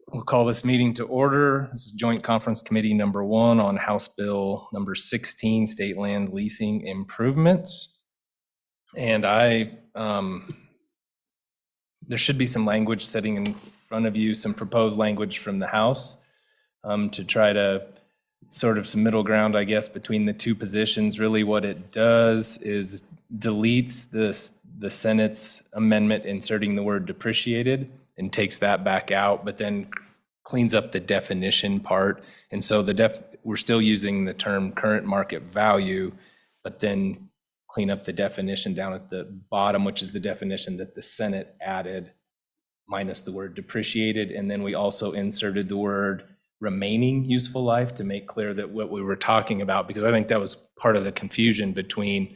We'll call this meeting to order. This is Joint Conference Committee number 1 on House Bill number 16, State Land Leasing Improvements. And there should be some language sitting in front of you, some proposed language from the House to try to sort of some middle ground, I guess, between the two positions. Really what it does is deletes the Senate's amendment inserting the word depreciated and takes that back out, but then cleans up the definition part. And so we're still using the term current market value, but then clean up the definition down at the bottom, which is the definition that the Senate added, minus the word depreciated. And then we also inserted the word remaining useful life to make clear that what we were talking about, because I think that was part of the confusion between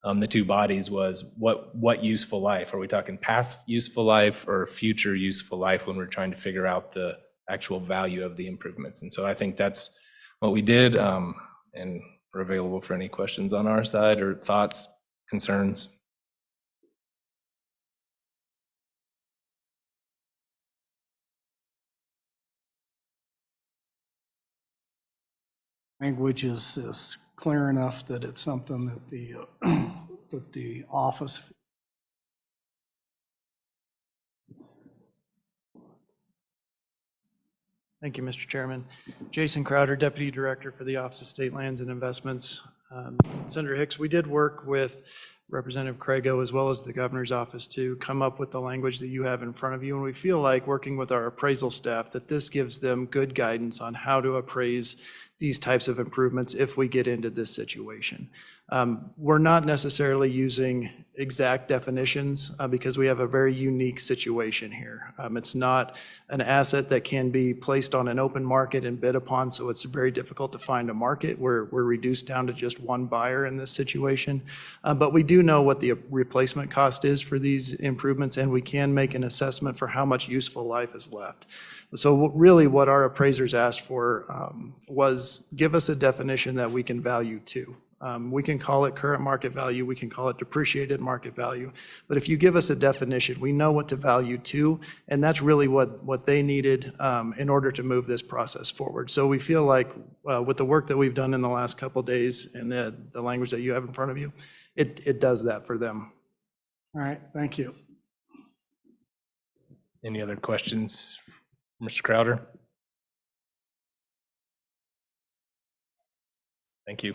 the two bodies, was what useful life? Are we talking past useful life or future useful life when we're trying to figure out the actual value of the improvements? And so I think that's what we did, and we're available for any questions on our side or thoughts, concerns. Language is clear enough that it's something that the office. Thank you, Mr. Chairman. Jason Crowder, Deputy Director for the Office of State Lands and Investments. Senator Hicks, we did work with Representative Crago as well as the Governor's Office to come up with the language that you have in front of you. And we feel like working with our appraisal staff that this gives them good guidance on how to appraise these types of improvements if we get into this situation. We're not necessarily using exact definitions because we have a very unique situation here. It's not an asset that can be placed on an open market and bid upon, so it's very difficult to find a market. We're reduced down to just one buyer in this situation. But we do know what the replacement cost is for these improvements, and we can make an assessment for how much useful life is left. So really what our appraisers asked for was give us a definition that we can value to. We can call it current market value, we can call it depreciated market value, but if you give us a definition, we know what to value to, and that's really what they needed in order to move this process forward. So we feel like with the work that we've done in the last couple days and the language that you have in front of you, it does that for them. All right, thank you. Any other questions, Mr. Crowder? Thank you.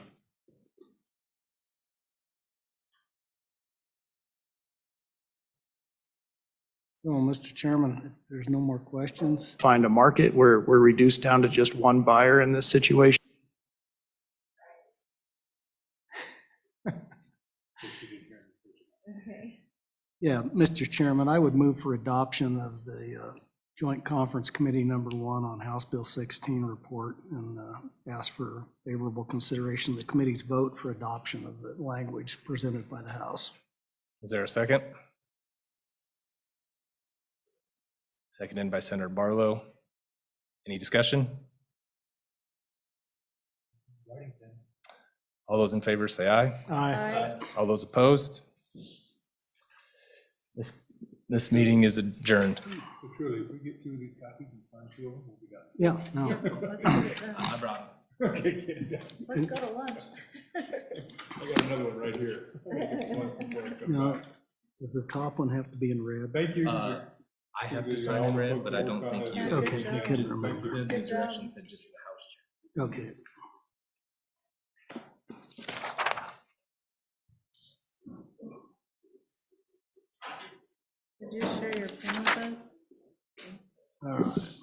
So, Mr. Chairman, if there's no more questions. Find a market. We're reduced down to just one buyer in this situation. Yeah, Mr. Chairman, I would move for adoption of the Joint Conference Committee number 1 on House Bill 16 report and ask for favorable consideration of the committee's vote for adoption of the language presented by the House. Is there a second? Seconded by Senator Barlow. Any discussion? All those in favor say aye. Aye. All those opposed? This meeting is adjourned. So truly, if we get 2 of these copies and sign 2 of them, we'll be done. Yeah, no. I brought Okay, good. Let's go to lunch. I got another one right here. No, does the top one have to be in red? Thank you. I have to sign in red, but I don't think you. Okay, I couldn't remember. The directions said just the House chair. Okay. Did you share your pen with us? All right.